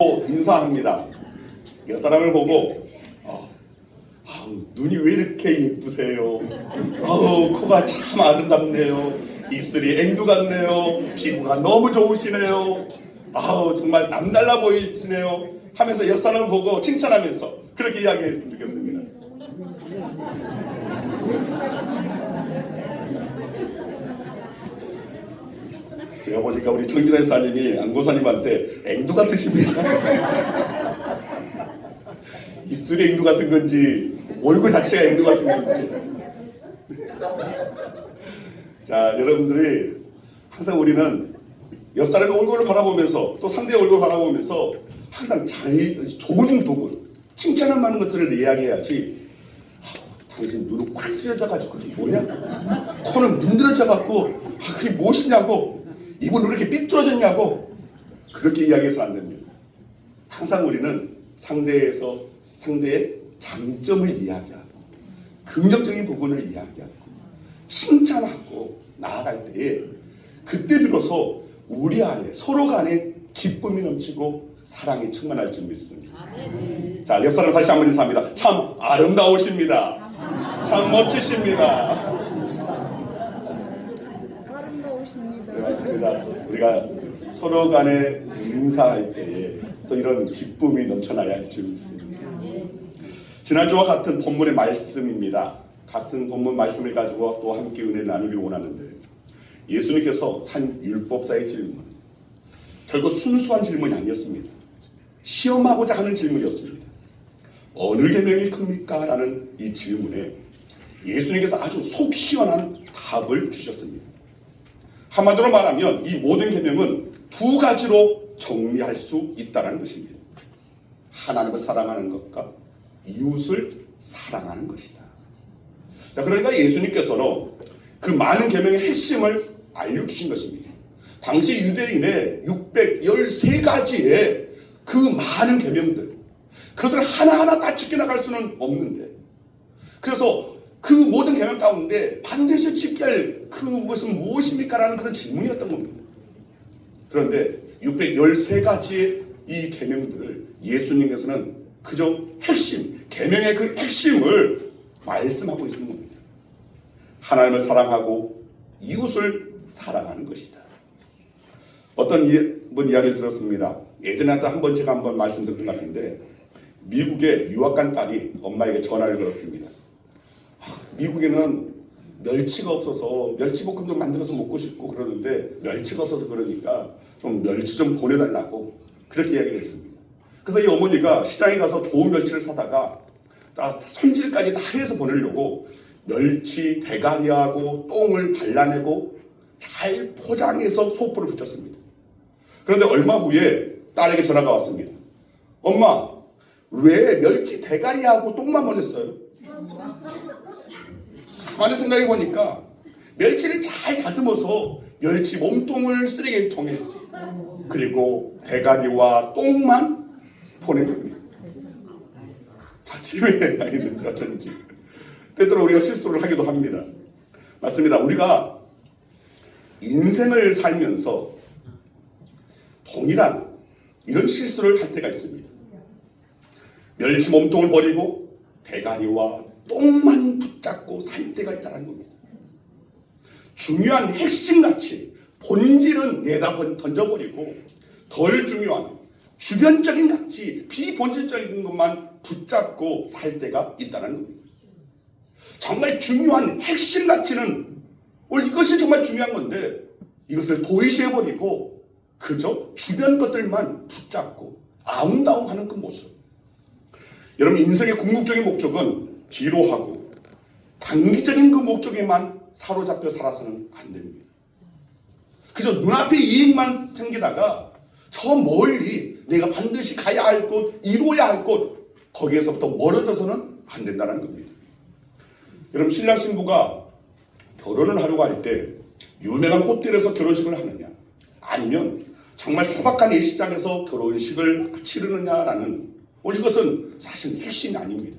인사합니다. 옆 사람을 보고 눈이 왜 이렇게 예쁘세요? 코가 참 아름답네요. 입술이 앵두 같네요. 피부가 너무 좋으시네요. 정말 남달라 보이시네요. 하면서 옆 사람을 보고 칭찬하면서 그렇게 이야기했으면 좋겠습니다. 제가 보니까 우리 정진환 사님이 안고사님한테 앵두 같으십니다. 입술이 앵두 같은 건지 얼굴 자체가 앵두 같은 건지. 자, 여러분들이 항상 우리는 옆 사람의 얼굴을 바라보면서 또 상대의 얼굴을 바라보면서 항상 좋은 부분, 칭찬할 만한 것들을 이야기해야지. 당신 눈은 꽉 찢어져가지고 그게 뭐냐? 코는 문드러져갖고 그게 무엇이냐고? 입은 왜 이렇게 삐뚤어졌냐고? 그렇게 이야기해서는 안 됩니다. 항상 우리는 상대의 장점을 이야기하고 긍정적인 부분을 이야기하고 칭찬하고 나아갈 때에 그때 비로소 우리 안에 서로 간에 기쁨이 넘치고 사랑이 충만할 줄 믿습니다. 자, 옆 사람 다시 한번 인사합니다. 참 아름다우십니다. 참 멋지십니다. 네, 맞습니다. 우리가 서로 간에 인사할 때에 또 이런 기쁨이 넘쳐나야 할 줄 믿습니다. 지난주와 같은 본문의 말씀입니다. 같은 본문 말씀을 가지고 또 함께 은혜를 나누기 원하는데, 예수님께서 한 율법사의 질문, 결국 순수한 질문이 아니었습니다. 시험하고자 하는 질문이었습니다. 어느 계명이 큽니까? 라는 이 질문에 예수님께서 아주 속 시원한 답을 주셨습니다. 한마디로 말하면 이 모든 계명은 두 가지로 정리할 수 있다는 것입니다. 하나님을 사랑하는 것과 이웃을 사랑하는 것이다. 자, 그러니까 예수님께서는 그 많은 계명의 핵심을 알려주신 것입니다. 당시 유대인의 613가지의 그 많은 계명들, 그것을 하나하나 다 지켜나갈 수는 없는데, 그래서 그 모든 계명 가운데 반드시 지켜야 할 그것은 무엇입니까? 라는 그런 질문이었던 겁니다. 그런데 613가지의 이 계명들을 예수님께서는 그저 핵심, 계명의 그 핵심을 말씀하고 있는 겁니다. 하나님을 사랑하고 이웃을 사랑하는 것이다. 어떤 분 이야기를 들었습니다. 예전에 한번 제가 한번 말씀드렸던 것 같은데, 미국에 유학 간 딸이 엄마에게 전화를 걸었습니다. 미국에는 멸치가 없어서 멸치볶음도 만들어서 먹고 싶고 그러는데 멸치가 없어서 그러니까 좀 멸치 좀 보내달라고 그렇게 이야기를 했습니다. 그래서 이 어머니가 시장에 가서 좋은 멸치를 사다가 다 손질까지 다 해서 보내려고 멸치 대가리하고 똥을 발라내고 잘 포장해서 소포를 붙였습니다. 그런데 얼마 후에 딸에게 전화가 왔습니다. 엄마, 왜 멸치 대가리하고 똥만 보냈어요? 가만히 생각해 보니까 멸치를 잘 다듬어서 멸치 몸통을 쓰레기통에, 그리고 대가리와 똥만 보낸 겁니다. 집에 있는 자천지. 때때로 우리가 실수를 하기도 합니다. 맞습니다. 우리가 인생을 살면서 동일한 이런 실수를 할 때가 있습니다. 멸치 몸통을 버리고 대가리와 똥만 붙잡고 살 때가 있다는 겁니다. 중요한 핵심 가치, 본질은 내다 던져버리고 덜 중요한 주변적인 가치, 비본질적인 것만 붙잡고 살 때가 있다는 겁니다. 정말 중요한 핵심 가치는 이것이 정말 중요한 건데 이것을 도외시해버리고 그저 주변 것들만 붙잡고 아웅다웅하는 그 모습. 여러분, 인생의 궁극적인 목적은 뒤로 하고 단기적인 그 목적에만 사로잡혀 살아서는 안 됩니다. 그저 눈앞에 이익만 생기다가 저 멀리 내가 반드시 가야 할 곳, 이루어야 할 곳, 거기에서부터 멀어져서는 안 된다는 겁니다. 여러분, 신랑 신부가 결혼을 하려고 할 때 유명한 호텔에서 결혼식을 하느냐, 아니면 정말 소박한 예식장에서 결혼식을 치르느냐라는, 이것은 사실 핵심이 아닙니다.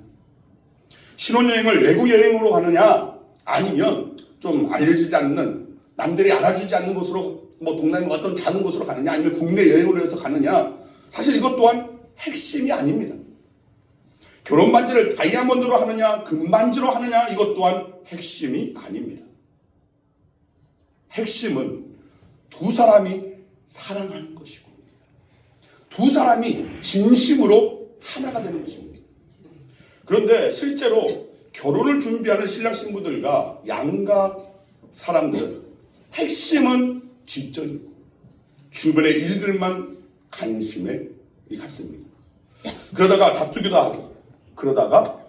신혼여행을 외국 여행으로 가느냐, 아니면 좀 알려지지 않는, 남들이 알아주지 않는 곳으로, 동남아 어떤 작은 곳으로 가느냐, 아니면 국내 여행으로 해서 가느냐, 사실 이것 또한 핵심이 아닙니다. 결혼 반지를 다이아몬드로 하느냐 금반지로 하느냐 이것 또한 핵심이 아닙니다. 핵심은 두 사람이 사랑하는 것이고 두 사람이 진심으로 하나가 되는 것입니다. 그런데 실제로 결혼을 준비하는 신랑 신부들과 양가 사람들은 핵심은 뒷전이고 주변의 일들만 관심에 갔습니다. 그러다가 다투기도 하고 그러다가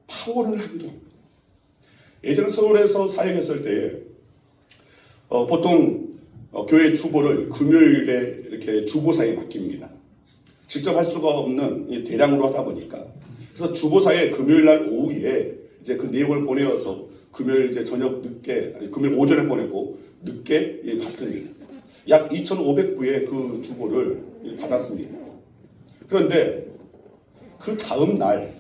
파혼을 하기도 합니다. 예전에 서울에서 사역했을 때 보통 교회 주보를 금요일에 이렇게 주보사에 맡깁니다. 직접 할 수가 없는 대량으로 하다 보니까 그래서 주보사에 금요일 날 오후에 이제 그 내용을 보내어서 금요일 이제 저녁 늦게 금요일 오전에 보내고 늦게 받습니다. 약 2,500부의 그 주보를 받았습니다. 그런데 그 다음 날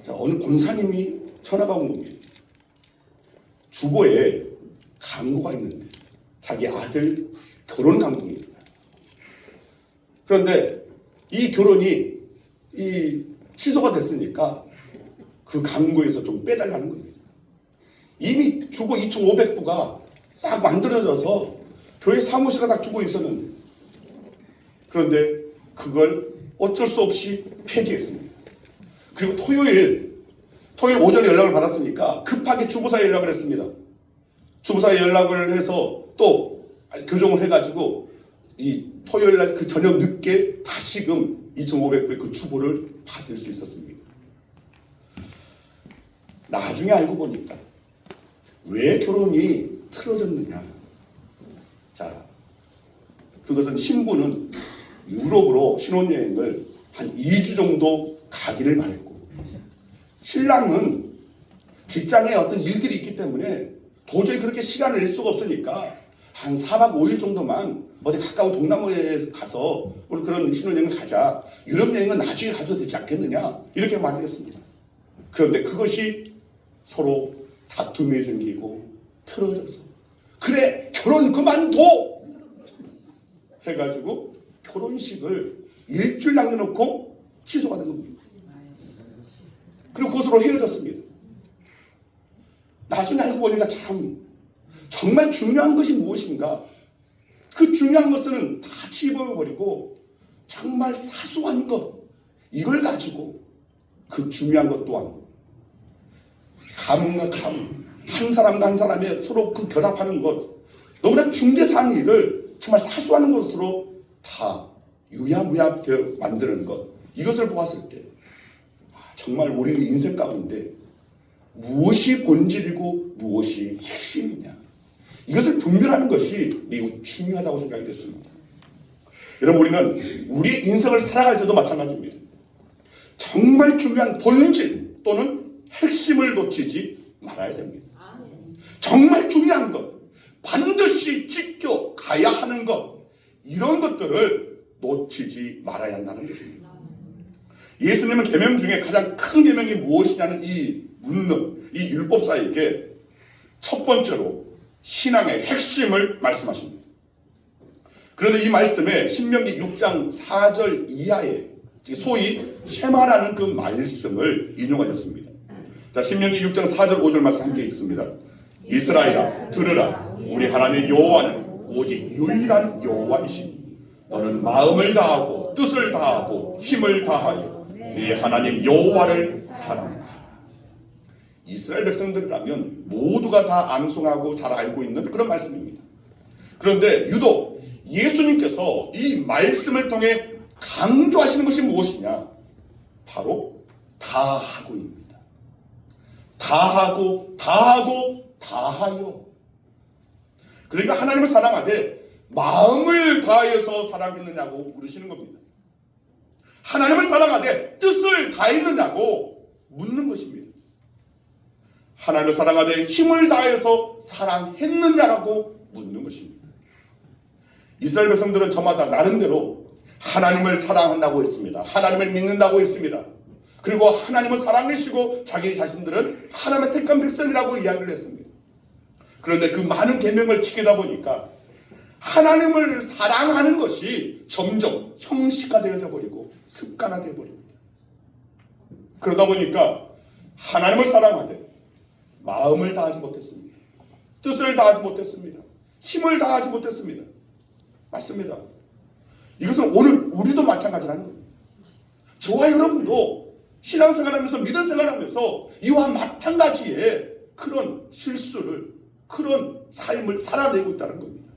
어느 권사님이 전화가 온 겁니다. 주보에 광고가 있는데 자기 아들 결혼 광고입니다. 그런데 이 결혼이 취소가 됐으니까 그 광고에서 좀 빼달라는 겁니다. 이미 주보 2,500부가 딱 만들어져서 교회 사무실에 딱 두고 있었는데 그런데 그걸 어쩔 수 없이 폐기했습니다. 그리고 토요일 오전에 연락을 받았으니까 급하게 주보사에 연락을 했습니다. 주보사에 연락을 해서 또 교정을 해가지고 이 토요일 날 그 저녁 늦게 다시금 2,500부의 그 주보를 받을 수 있었습니다. 나중에 알고 보니까 왜 결혼이 틀어졌느냐. 자, 그것은 신부는 유럽으로 신혼여행을 한 2주 정도 가기를 바랬고 신랑은 직장에 어떤 일들이 있기 때문에 도저히 그렇게 시간을 낼 수가 없으니까 한 4박 5일 정도만 어디 가까운 동남아에 가서 우리 그런 신혼여행을 가자. 유럽 여행은 나중에 가도 되지 않겠느냐 이렇게 말을 했습니다. 그런데 그것이 서로 다툼이 생기고 틀어져서 그래 결혼 그만둬 해가지고 결혼식을 일주일 남겨놓고 취소가 된 겁니다. 그리고 그것으로 헤어졌습니다. 나중에 알고 보니까 정말 중요한 것이 무엇인가? 그 중요한 것은 다 집어버리고 정말 사소한 것 이걸 가지고 그 중요한 것 또한 가문과 가문 한 사람과 한 사람의 서로 그 결합하는 것 너무나 중대사한 일을 정말 사소한 것으로 다 유야무야 되어 만드는 것 이것을 보았을 때 정말 우리 인생 가운데 무엇이 본질이고 무엇이 핵심이냐 이것을 분별하는 것이 매우 중요하다고 생각이 됐습니다. 여러분 우리는 우리의 인생을 살아갈 때도 마찬가지입니다. 정말 중요한 본질 또는 핵심을 놓치지 말아야 됩니다. 정말 중요한 것 반드시 지켜가야 하는 것 이런 것들을 놓치지 말아야 한다는 것입니다. 예수님은 계명 중에 가장 큰 계명이 무엇이냐는 묻는 이 율법사에게 첫 번째로 신앙의 핵심을 말씀하십니다. 그런데 이 말씀에 신명기 6장 4절 이하에 소위 쉐마라는 그 말씀을 인용하셨습니다. 자, 신명기 6장 4절 5절 말씀 함께 읽습니다. 이스라엘아 들으라 우리 하나님 여호와는 오직 유일한 여호와이시니 너는 마음을 다하고 뜻을 다하고 힘을 다하여 네 하나님 여호와를 사랑하라. 이스라엘 백성들이라면 모두가 다 암송하고 잘 알고 있는 그런 말씀입니다. 그런데 유독 예수님께서 이 말씀을 통해 강조하시는 것이 무엇이냐? 바로 다하고입니다. 다하고 다하고 다하여. 그러니까 하나님을 사랑하되 마음을 다해서 사랑했느냐고 물으시는 겁니다. 하나님을 사랑하되 뜻을 다했느냐고 묻는 것입니다. 하나님을 사랑하되 힘을 다해서 사랑했느냐라고 묻는 것입니다. 이스라엘 백성들은 저마다 나름대로 하나님을 사랑한다고 했습니다. 하나님을 믿는다고 했습니다. 그리고 하나님을 사랑하시고 자기 자신들은 하나님의 택한 백성이라고 이야기를 했습니다. 그런데 그 많은 계명을 지키다 보니까 하나님을 사랑하는 것이 점점 형식화 되어져 버리고 습관화되어 버립니다. 그러다 보니까 하나님을 사랑하되 마음을 다하지 못했습니다. 뜻을 다하지 못했습니다. 힘을 다하지 못했습니다. 맞습니다. 이것은 오늘 우리도 마찬가지라는 겁니다. 저와 여러분도 신앙생활하면서 믿음 생활하면서 이와 마찬가지의 그런 실수를, 그런 삶을 살아내고 있다는 겁니다.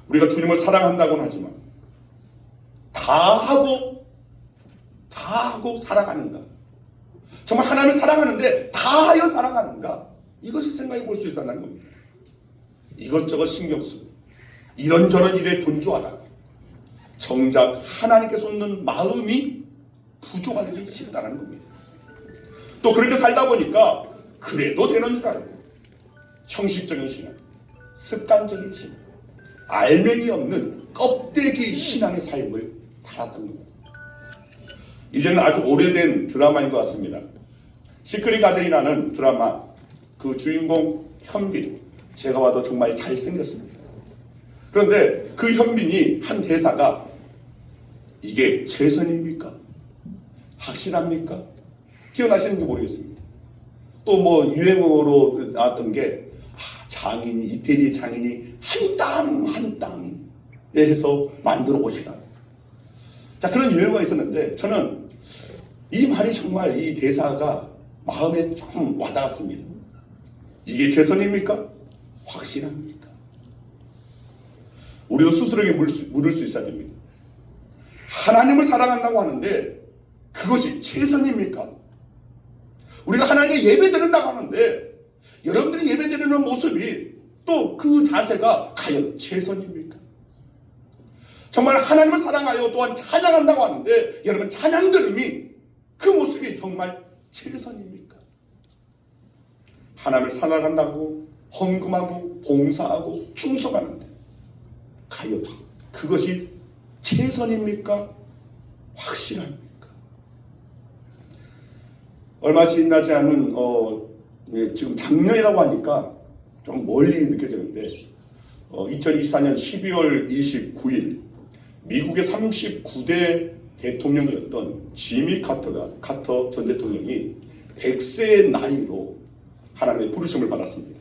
우리가 주님을 사랑한다고는 하지만 다 하고 살아가는가? 정말 하나님을 사랑하는데 다 하여 살아가는가? 이것을 생각해 볼 수 있다는 겁니다. 이것저것 신경 쓰고 이런저런 일에 분주하다가 정작 하나님께 쏟는 마음이 부족하기 쉽다는 겁니다. 또 그렇게 살다 보니까 그래도 되는 줄 알고 형식적인 신앙, 습관적인 신앙, 알맹이 없는 껍데기 신앙의 삶을 살았던 겁니다. 이제는 아주 오래된 드라마인 것 같습니다. 시크릿 가든이라는 드라마, 그 주인공 현빈, 제가 봐도 정말 잘생겼습니다. 그런데 그 현빈이 한 대사가 이게 최선입니까? 확실합니까? 기억나시는지 모르겠습니다. 또 뭐 유행어로 나왔던 게 장인이, 이태리 장인이 한 땀 한 땀에 해서 만들어 오시라. 자, 그런 유행어가 있었는데 저는 이 말이 정말, 이 대사가 마음에 좀 와닿았습니다. 이게 최선입니까? 확실합니까? 우리도 스스로에게 물을 수 있어야 됩니다. 하나님을 사랑한다고 하는데 그것이 최선입니까? 우리가 하나님께 예배드린다고 하는데 여러분들이 예배드리는 모습이 또 그 자세가 과연 최선입니까? 정말 하나님을 사랑하여 또한 찬양한다고 하는데 여러분 찬양 드림이 그 모습이 정말 최선입니까? 하나님을 사랑한다고 헌금하고 봉사하고 충성하는데 과연 그것이 최선입니까? 확실합니까? 얼마 지나지 않은 지금 작년이라고 하니까 좀 멀리 느껴지는데 2024년 12월 29일 미국의 39대 대통령이었던 지미 카터 전 대통령이 100세의 나이로 하나님의 부르심을 받았습니다.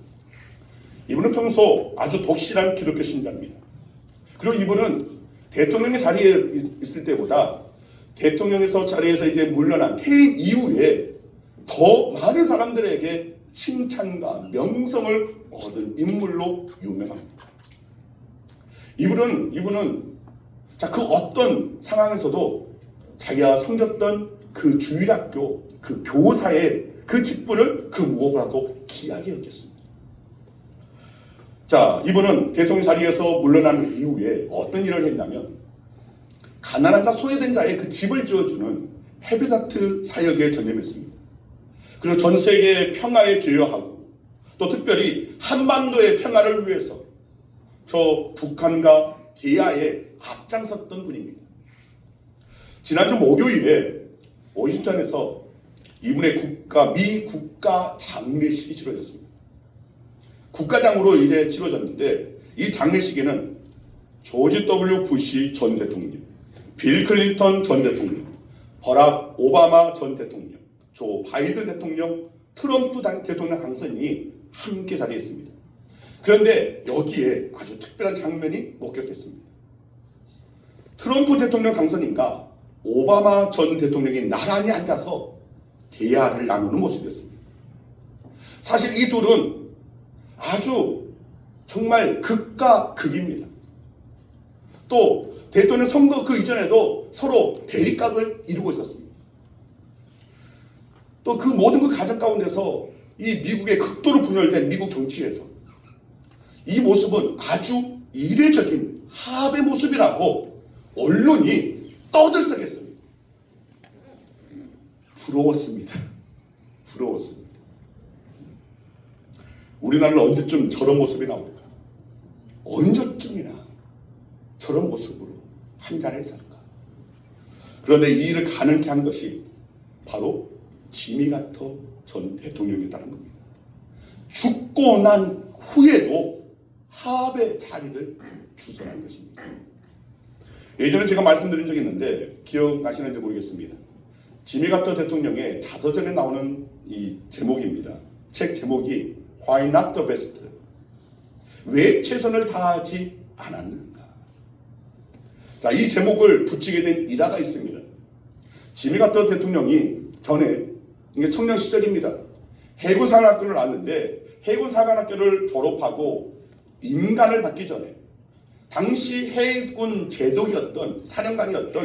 이분은 평소 아주 독실한 기독교 신자입니다. 그리고 이분은 대통령의 자리에 있을 때보다 대통령에서 자리에서 이제 물러난 퇴임 이후에 더 많은 사람들에게 칭찬과 명성을 얻은 인물로 유명합니다. 이분은 자, 그 어떤 상황에서도 자기가 섬겼던 그 주일학교 그 교사의 그 직분을 그 무엇보다도 귀하게 여겼습니다. 자, 이분은 대통령 자리에서 물러난 이후에 어떤 일을 했냐면 가난한 자, 소외된 자의 그 집을 지어주는 헤비다트 사역에 전념했습니다. 그리고 전 세계 평화에 기여하고 또 특별히 한반도의 평화를 위해서 저 북한과 대화에 앞장섰던 분입니다. 지난주 목요일에 워싱턴에서 이분의 미 국가 장례식이 치러졌습니다. 국가장으로 이제 치러졌는데 이 장례식에는 조지 W. 부시 전 대통령, 빌 클린턴 전 대통령, 버락 오바마 전 대통령, 조 바이든 대통령, 트럼프 대통령 당선인이 함께 자리했습니다. 그런데 여기에 아주 특별한 장면이 목격됐습니다. 트럼프 대통령 당선인과 오바마 전 대통령이 나란히 앉아서 대화를 나누는 모습이었습니다. 사실 이 둘은 아주 정말 극과 극입니다. 또 대통령 선거 그 이전에도 서로 대립각을 이루고 있었습니다. 또 그 모든 그 과정 가운데서 이 미국의 극도로 분열된 미국 정치에서 이 모습은 아주 이례적인 합의 모습이라고 언론이 떠들썩했습니다. 부러웠습니다. 우리나라는 언제쯤 저런 모습이 나올까? 언제쯤이나 저런 모습으로 한 자리에 살까? 그런데 이 일을 가능케 한 것이 바로 지미 카터 전 대통령이었다는 겁니다. 죽고 난 후에도 합의 자리를 주선한 것입니다. 예전에 제가 말씀드린 적이 있는데 기억나시는지 모르겠습니다. 지미 카터 대통령의 자서전에 나오는 이 제목입니다. 책 제목이 Why Not the Best? 왜 최선을 다하지 않았는가? 자, 이 제목을 붙이게 된 일화가 있습니다. 지미 카터 대통령이 전에, 이게 청년 시절입니다. 해군사관학교를 나왔는데 해군사관학교를 졸업하고 임관을 받기 전에 당시 해군 제독이었던 사령관이었던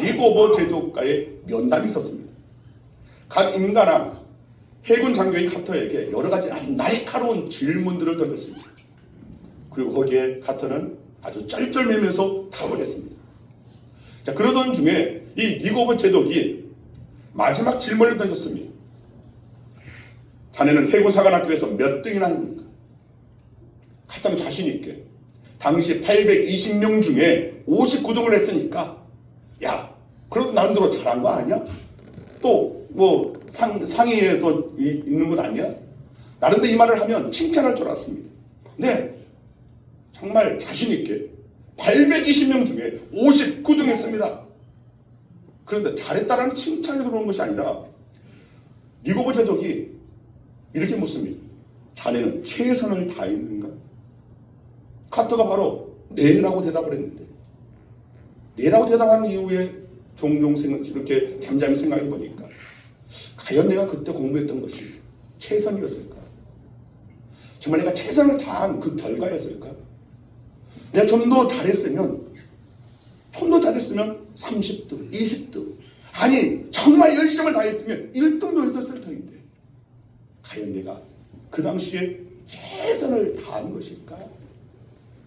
리버버 제독과의 면담이 있었습니다. 각 임관함 해군 장교인 카터에게 여러 가지 아주 날카로운 질문들을 던졌습니다. 그리고 거기에 카터는 아주 쩔쩔매면서 답을 했습니다. 자, 그러던 중에 이 리버버 제독이 마지막 질문을 던졌습니다. 자네는 해군사관학교에서 몇 등이나 했는가? 카터는 자신 있게 당시 820명 중에 59등을 했으니까 야, 그래도 나름대로 잘한 거 아니야? 또 뭐 상위에 또 있는 건 아니야? 나름대로 이 말을 하면 칭찬할 줄 알았습니다. 네, 정말 자신 있게 820명 중에 59등 했습니다. 그런데 잘했다라는 칭찬이 들어오는 것이 아니라 리버버 제독이 이렇게 묻습니다. 자네는 최선을 다했는가? 카터가 바로 네라고 대답을 했는데, 네라고 대답하는 이후에 종종 이렇게 잠잠히 생각해 보니까 과연 내가 그때 공부했던 것이 최선이었을까? 정말 내가 최선을 다한 그 결과였을까? 내가 좀 더 잘했으면 30등, 20등, 아니 정말 열심을 다했으면 1등도 했었을 터인데 과연 내가 그 당시에 최선을 다한 것일까?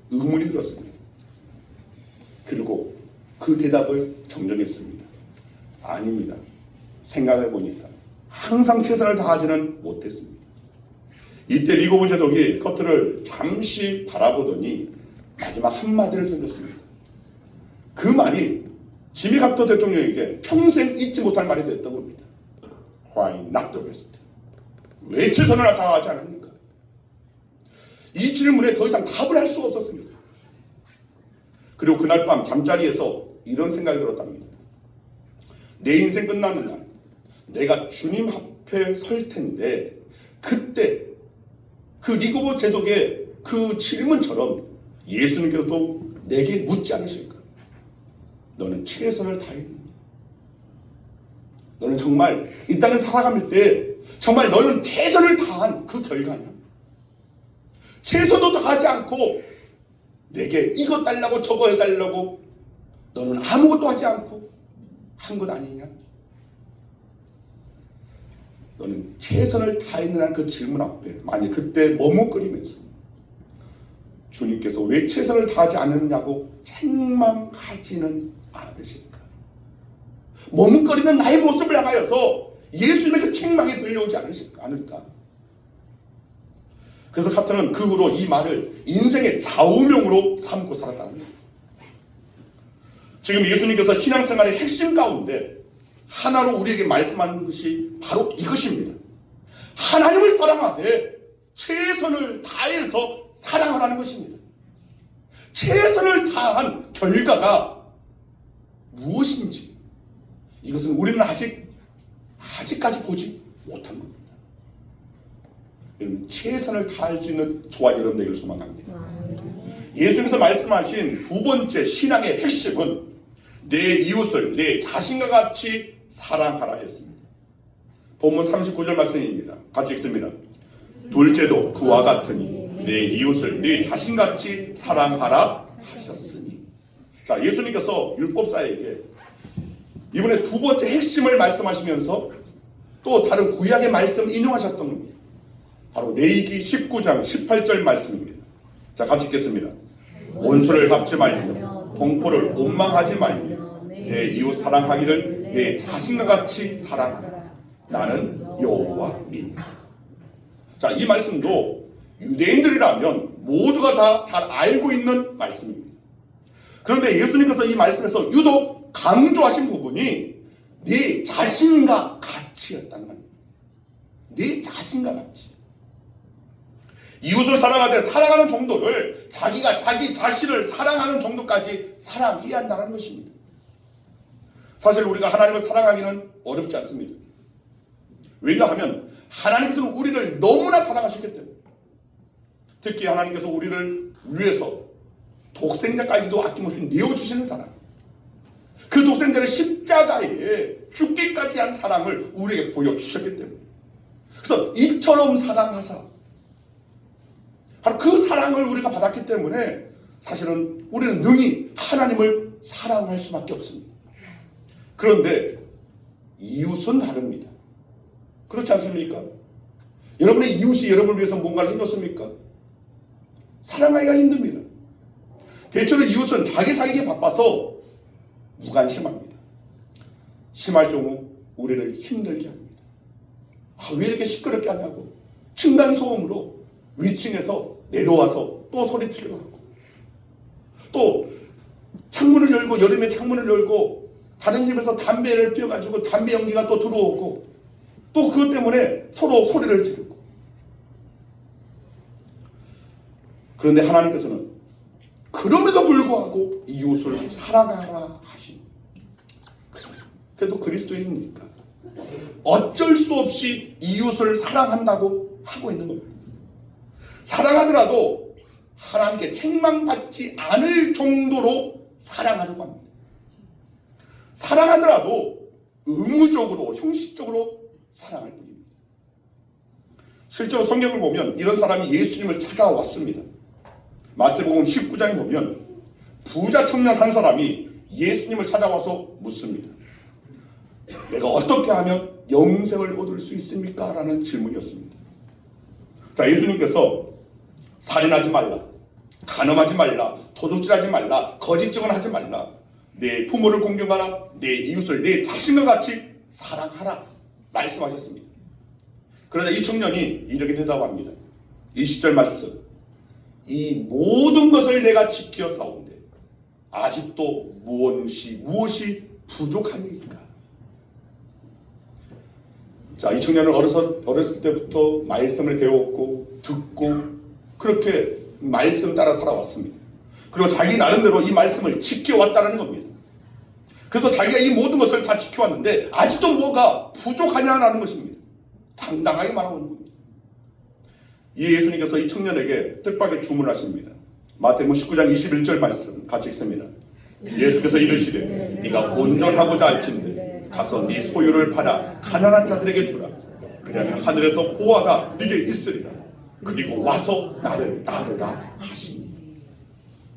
의문이 들었습니다. 그리고 그 대답을 정정했습니다. 아닙니다. 생각해 보니까 항상 최선을 다하지는 못했습니다. 이때 리버버 제독이 커트를 잠시 바라보더니 마지막 한마디를 던졌습니다. 그 말이 지미 카터 대통령에게 평생 잊지 못할 말이 됐던 겁니다. Why not the best? 왜 최선을 다하지 않았는가? 이 질문에 더 이상 답을 할 수가 없었습니다. 그리고 그날 밤 잠자리에서 이런 생각이 들었답니다. 내 인생 끝나는 날 내가 주님 앞에 설 텐데 그때 그 리버버 제독의 그 질문처럼 예수님께서도 내게 묻지 않으실까? 너는 최선을 다했느냐? 너는 정말 이 땅에 살아갈 때 정말 너는 최선을 다한 그 결과냐? 최선도 다하지 않고 내게 이것 달라고 저거 해달라고 너는 아무것도 하지 않고 한 것 아니냐? 너는 최선을 다했느냐는 그 질문 앞에 만약 그때 머뭇거리면서 주님께서 왜 최선을 다하지 않느냐고 책망하지는 않으실까? 머뭇거리는 나의 모습을 향하여서 예수님의 그 책망이 들려오지 않을까? 그래서 카터는 그 후로 이 말을 인생의 좌우명으로 삼고 살았다는 거예요. 지금 예수님께서 신앙생활의 핵심 가운데 하나로 우리에게 말씀하는 것이 바로 이것입니다. 하나님을 사랑하되 최선을 다해서 사랑하라는 것입니다. 최선을 다한 결과가 무엇인지 이것은 우리는 아직까지 보지 못한 겁니다. 여러분, 최선을 다할 수 있는 저와 여러분에게 소망합니다. 예수님께서 말씀하신 두 번째 신앙의 핵심은 내 이웃을 내 자신과 같이 사랑하라 했습니다. 본문 39절 말씀입니다. 같이 읽습니다. 둘째도 그와 같으니 내 이웃을 내 자신같이 사랑하라 하셨으니. 자, 예수님께서 율법사에게 이번에 두 번째 핵심을 말씀하시면서 또 다른 구약의 말씀을 인용하셨던 겁니다. 바로 레위기 19장 18절 말씀입니다. 자, 같이 읽겠습니다. 원수를 갚지 말며 동포를 원망하지 말며 내 이웃 사랑하기를 내 자신과 같이 사랑하라. 나는 여호와이니라. 자, 이 말씀도 유대인들이라면 모두가 다 잘 알고 있는 말씀입니다. 그런데 예수님께서 이 말씀에서 유독 강조하신 부분이 네 자신과 같이였다는 겁니다. 네 자신과 같이. 이웃을 사랑하되 사랑하는 정도를 자기가 자기 자신을 사랑하는 정도까지 사랑해야 한다는 것입니다. 사실 우리가 하나님을 사랑하기는 어렵지 않습니다. 왜냐하면 하나님께서는 우리를 너무나 사랑하셨기 때문에. 특히 하나님께서 우리를 위해서 독생자까지도 아낌없이 내어주시는 사랑, 그 독생자를 십자가에 죽기까지 한 사랑을 우리에게 보여주셨기 때문에, 그래서 이처럼 사랑하사, 바로 그 사랑을 우리가 받았기 때문에 사실은 우리는 능히 하나님을 사랑할 수밖에 없습니다. 그런데 이웃은 다릅니다. 그렇지 않습니까? 여러분의 이웃이 여러분을 위해서 뭔가를 해줬습니까? 사랑하기가 힘듭니다. 대체로 이웃은 자기 살기에 바빠서 무관심합니다. 심할 경우 우리를 힘들게 합니다. 왜 이렇게 시끄럽게 하냐고 층간소음으로 위층에서 내려와서 또 소리치기도 하고, 또 창문을 열고, 여름에 창문을 열고 다른 집에서 담배를 피워가지고 담배 연기가 또 들어오고, 또 그것 때문에 서로 소리를 지르고. 그런데 하나님께서는 그럼에도 불구하고 이웃을 사랑하라 하십니다. 그래도 그리스도인이니까 어쩔 수 없이 이웃을 사랑한다고 하고 있는 겁니다. 사랑하더라도 하나님께 책망받지 않을 정도로 사랑하려고 합니다. 사랑하더라도 의무적으로, 형식적으로 사랑할 뿐입니다. 실제로 성경을 보면 이런 사람이 예수님을 찾아왔습니다. 마태복음 19장에 보면 부자 청년 한 사람이 예수님을 찾아와서 묻습니다. 내가 어떻게 하면 영생을 얻을 수 있습니까? 라는 질문이었습니다. 자, 예수님께서 살인하지 말라, 간음하지 말라, 도둑질하지 말라, 거짓 증언하지 말라, 내 부모를 공경하라, 내 이웃을 내 자신과 같이 사랑하라 말씀하셨습니다. 그러자 이 청년이 이렇게 대답합니다. 20절 말씀, 이 모든 것을 내가 지켜 싸운데 아직도 무엇이 부족하니까. 자, 이 청년은 어렸을 때부터 말씀을 배웠고 듣고 그렇게 말씀 따라 살아왔습니다. 그리고 자기 나름대로 이 말씀을 지켜왔다는 겁니다. 그래서 자기가 이 모든 것을 다 지켜왔는데 아직도 뭐가 부족하냐는 것입니다. 당당하게 말하고 있는 겁니다. 이 예수님께서 이 청년에게 뜻밖의 주문을 하십니다. 마태복음 19장 21절 말씀 같이 읽습니다. 예수께서 이르시되 네가 온전하고자 할진대 가서 네 소유를 팔아 가난한 자들에게 주라. 그리하면 하늘에서 보화가 네게 있으리라. 그리고 와서 나를 따르라 하시니.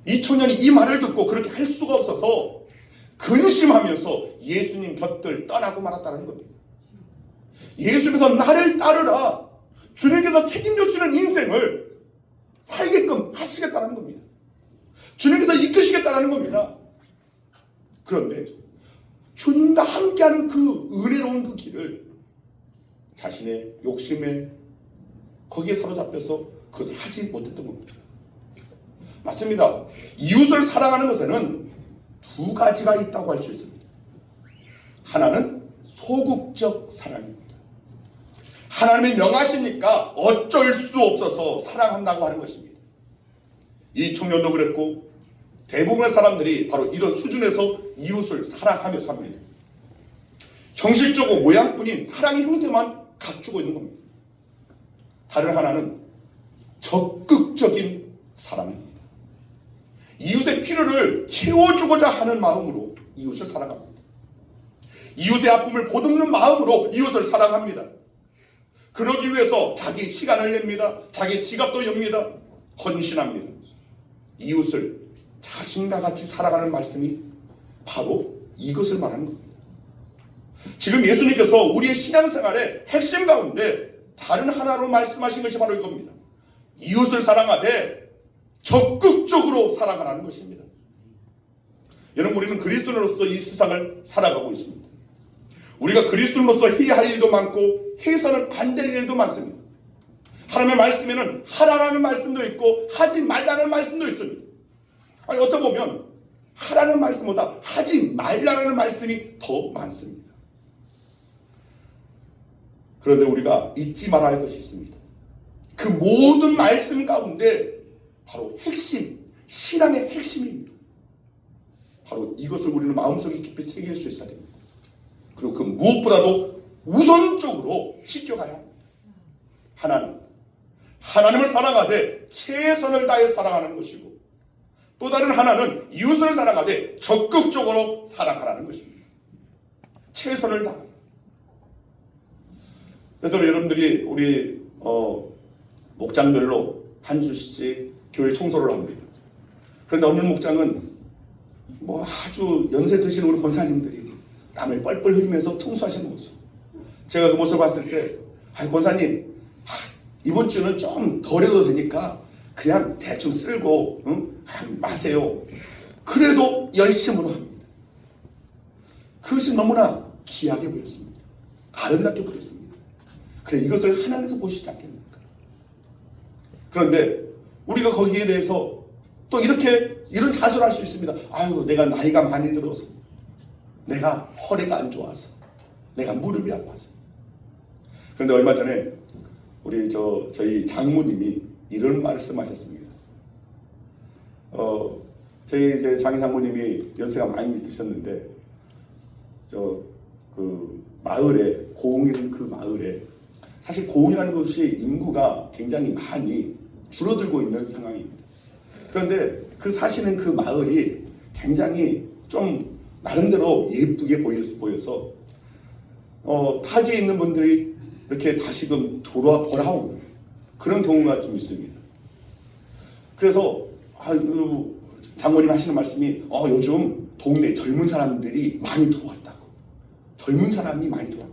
이 청년이 이 말을 듣고 그렇게 할 수가 없어서 근심하면서 예수님 곁을 떠나고 말았다는 겁니다. 예수께서 나를 따르라, 주님께서 책임져 주는 인생을 살게끔 하시겠다는 겁니다. 주님께서 이끄시겠다는 겁니다. 그런데 주님과 함께하는 그 은혜로운 그 길을 자신의 욕심에 거기에 사로잡혀서 그것을 하지 못했던 겁니다. 맞습니다. 이웃을 사랑하는 것에는 두 가지가 있다고 할 수 있습니다. 하나는 소극적 사랑입니다. 하나님이 명하시니까 어쩔 수 없어서 사랑한다고 하는 것입니다. 이 청년도 그랬고 대부분의 사람들이 바로 이런 수준에서 이웃을 사랑하며 삽니다. 형식적으로 모양뿐인 사랑의 형태만 갖추고 있는 겁니다. 다른 하나는 적극적인 사랑입니다. 이웃의 필요를 채워주고자 하는 마음으로 이웃을 사랑합니다. 이웃의 아픔을 보듬는 마음으로 이웃을 사랑합니다. 그러기 위해서 자기 시간을 냅니다. 자기 지갑도 엽니다. 헌신합니다. 이웃을 자신과 같이 살아가는 말씀이 바로 이것을 말하는 겁니다. 지금 예수님께서 우리의 신앙생활의 핵심 가운데 다른 하나로 말씀하신 것이 바로 이겁니다. 이웃을 사랑하되 적극적으로 사랑하라는 것입니다. 여러분, 우리는 그리스도인으로서 이 세상을 살아가고 있습니다. 우리가 그리스도인으로서 해야 할 일도 많고 해서는 안 될 일도 많습니다. 하나님의 말씀에는 하라는 말씀도 있고 하지 말라는 말씀도 있습니다. 아니, 어떻게 보면 하라는 말씀보다 하지 말라는 말씀이 더 많습니다. 그런데 우리가 잊지 말아야 할 것이 있습니다. 그 모든 말씀 가운데 바로 핵심, 신앙의 핵심입니다. 바로 이것을 우리는 마음속에 깊이 새길 수 있어야 됩니다. 그리고 그 무엇보다도 우선적으로 지켜가야 합니다. 하나님을 사랑하되 최선을 다해 사랑하는 것이고, 또 다른 하나는 이웃을 사랑하되 적극적으로 사랑하라는 것입니다. 최선을 다해. 때때로 여러분들이 우리 목장별로 한 주씩 교회 청소를 합니다. 그런데 어느 목장은 뭐 아주 연세 드신 우리 권사님들이 땀을 뻘뻘 흘리면서 청소하시는 모습. 제가 그 모습을 봤을 때, 권사님, 이번 주는 좀 덜 해도 되니까 그냥 대충 쓸고 마세요. 그래도 열심으로 합니다. 그것이 너무나 귀하게 보였습니다. 아름답게 보였습니다. 그래, 이것을 하나님께서 보시지 않겠는가. 그런데 우리가 거기에 대해서 또 이런 자수를 할 수 있습니다. 아유, 내가 나이가 많이 들어서, 내가 허리가 안 좋아서, 내가 무릎이 아파서. 그런데 얼마 전에 우리 저희 장모님이 이런 말씀하셨습니다. 저희 이제 장희 장모님이 연세가 많이 드셨는데, 그 마을에, 고흥이라는 그 마을에, 사실 고흥이라는 곳이 인구가 굉장히 많이 줄어들고 있는 상황입니다. 그런데 그 사시는 그 마을이 굉장히 좀 나름대로 예쁘게 보여서 타지에 있는 분들이 이렇게 다시금 돌아오는 그런 경우가 좀 있습니다. 그래서 장모님 하시는 말씀이 요즘 동네 젊은 사람들이 많이 들어왔다고. 젊은 사람이 많이 들어왔다고.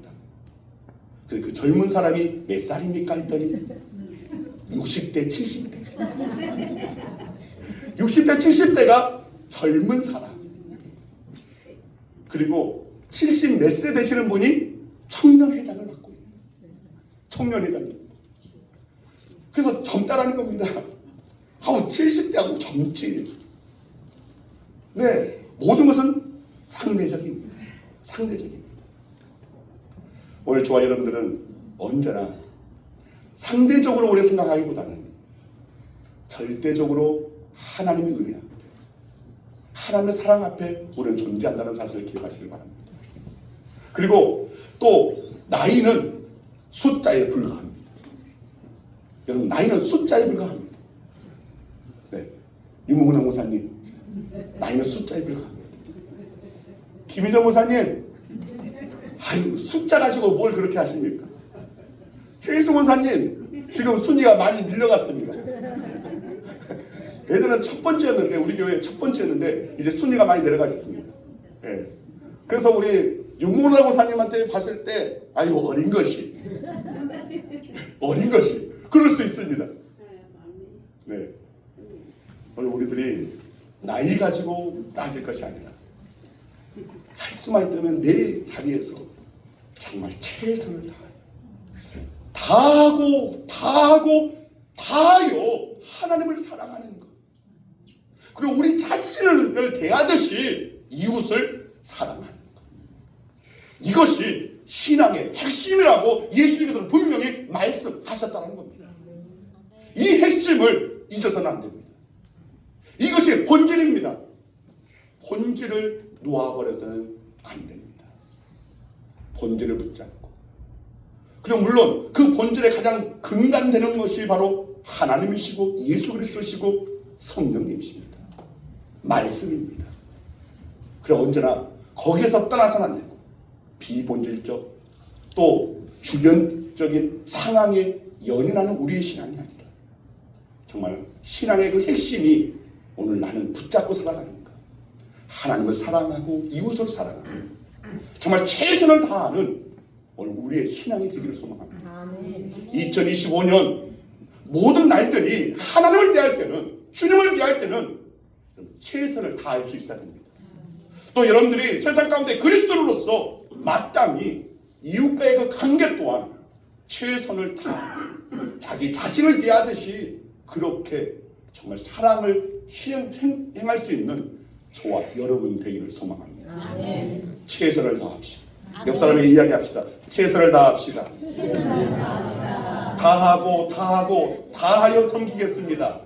그 젊은 사람이 몇 살입니까 했더니 60대, 70대. 60대, 70대가 젊은 사람. 그리고 70 몇 세 되시는 분이 청년회장을 맡고 있는 청년회장입니다. 그래서 젊다라는 겁니다. 70대하고 젊지. 네, 모든 것은 상대적입니다. 상대적입니다. 오늘 저와 여러분들은 언제나 상대적으로 오래 생각하기보다는 절대적으로 하나님의 은혜 앞에, 하나님의 사랑 앞에 우리는 존재한다는 사실을 기억하시길 바랍니다. 그리고 또 나이는 숫자에 불과합니다. 여러분, 나이는 숫자에 불과합니다. 네, 유목은 목사님, 나이는 숫자에 불과합니다. 김희정 목사님, 숫자 가지고 뭘 그렇게 하십니까? 최일수 목사님, 지금 순위가 많이 밀려갔습니다. 예전엔 첫 번째였는데, 우리 교회 첫 번째였는데 이제 순위가 많이 내려가셨습니다. 네. 그래서 우리 윤문호 목사님한테 봤을 때 어린 것이 그럴 수 있습니다. 네. 오늘 우리들이 나이 가지고 나아질 것이 아니라 할 수만 있다면 내 자리에서 정말 최선을 다하여 하나님을 사랑하는 것, 그리고 우리 자신을 대하듯이 이웃을 사랑하는 것, 이것이 신앙의 핵심이라고 예수님께서는 분명히 말씀하셨다는 겁니다. 이 핵심을 잊어서는 안 됩니다. 이것이 본질입니다. 본질을 놓아버려서는 안 됩니다. 본질을 붙잡고, 그리고 물론 그 본질의 가장 근간되는 것이 바로 하나님이시고 예수 그리스도시고 성령님이십니다. 말씀입니다. 그래, 언제나 거기에서 떠나서는 안 되고, 비본질적 또 주변적인 상황에 연연하는 우리의 신앙이 아니라 정말 신앙의 그 핵심이 오늘 나는 붙잡고 살아가는가, 하나님을 사랑하고 이웃을 사랑하고 정말 최선을 다하는 오늘 우리의 신앙이 되기를 소망합니다. 2025년 모든 날들이 하나님을 대할 때는, 주님을 대할 때는 최선을 다할 수 있어야 됩니다. 또 여러분들이 세상 가운데 그리스도로서 마땅히 이웃과의 그 관계 또한 최선을 다 자기 자신을 대하듯이 그렇게 정말 사랑을 행할 수 있는 저와 여러분 되기를 소망합니다. 최선을 다합시다. 옆 사람에게 이야기합시다. 최선을 다합시다. 다하고 다하고 다하여 섬기겠습니다.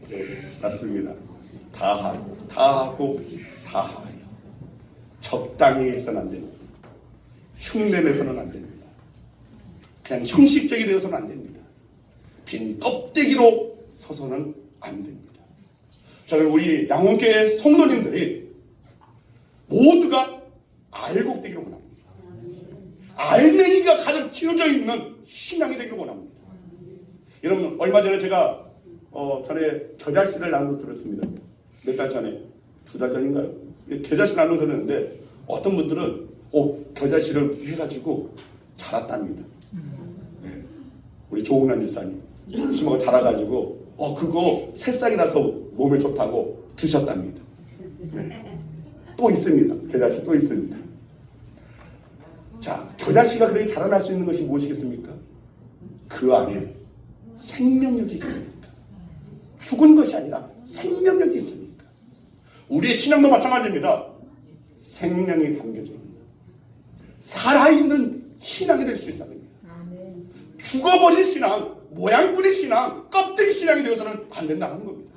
네, 맞습니다. 다하고 다하고 다하여. 적당히 해서는 안 됩니다. 흉내내서는 안 됩니다. 그냥 형식적이 되어서는 안 됩니다. 빈 껍데기로 서서는 안 됩니다. 저는 우리 양원교회 성도님들이 모두가 알곡되기를 원합니다. 알맹이가 가득 튀어져 있는 신앙이 되기를 원합니다. 여러분, 얼마 전에 제가 전에 겨자씨를 나누고 들었습니다. 몇 달 전에, 2달 전인가요? 겨자씨 나누고 들었는데 어떤 분들은 겨자씨를 해가지고 자랐답니다. 네. 우리 조은환 지사님 심어가 자라가지고 그거 새싹이라서 몸에 좋다고 드셨답니다. 네. 또 있습니다. 겨자씨 또 있습니다. 자, 겨자씨가 그렇게 자라날 수 있는 것이 무엇이겠습니까? 그 안에 생명력이 있습니까? 죽은 것이 아니라 생명력이 있습니까? 우리의 신앙도 마찬가지입니다. 생명이 담겨져 있는 살아있는 신앙이 될 수 있어야 됩니다. 죽어버린 신앙, 모양꾼의 신앙, 껍데기 신앙이 되어서는 안 된다는 겁니다.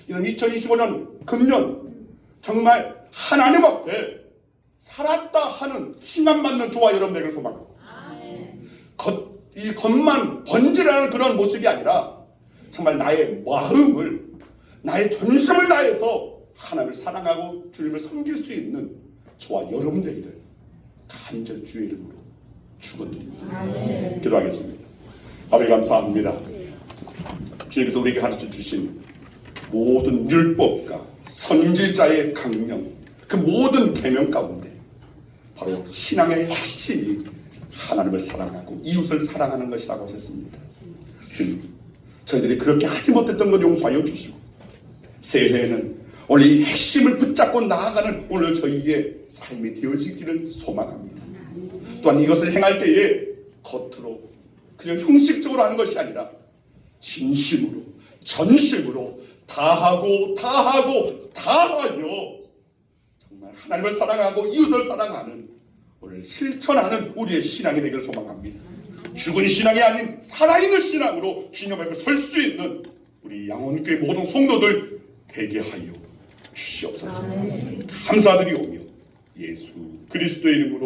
이런 2025년 금년 정말 하나님 앞에 살았다 하는 칭함 받는 저와 여러분에게 소망하고 이 겉만 번지라는 그런 모습이 아니라 정말 나의 마음을, 나의 전심을 다해서 하나님을 사랑하고 주님을 섬길 수 있는 저와 여러분 되기를 간절히 주의 이름으로 축원드립니다. 기도하겠습니다. 아버지 감사합니다. 주님께서 우리에게 가르쳐 주신 모든 율법과 선지자의 강령, 그 모든 계명 가운데 바로 신앙의 핵심이 하나님을 사랑하고 이웃을 사랑하는 것이라고 하셨습니다. 주님, 저희들이 그렇게 하지 못했던 것 용서하여 주시고 새해에는 오늘 이 핵심을 붙잡고 나아가는 오늘 저희의 삶이 되어지기를 소망합니다. 또한 이것을 행할 때에 겉으로 그냥 형식적으로 하는 것이 아니라 진심으로 전심으로 다하고 다하고 다하여 정말 하나님을 사랑하고 이웃을 사랑하는 오늘 실천하는 우리의 신앙이 되기를 소망합니다. 죽은 신앙이 아닌 살아있는 신앙으로 주님 앞에 설 수 있는 우리 양원교회 모든 성도들 되게 하여 주시옵소서. 감사드리오며 예수 그리스도의 이름으로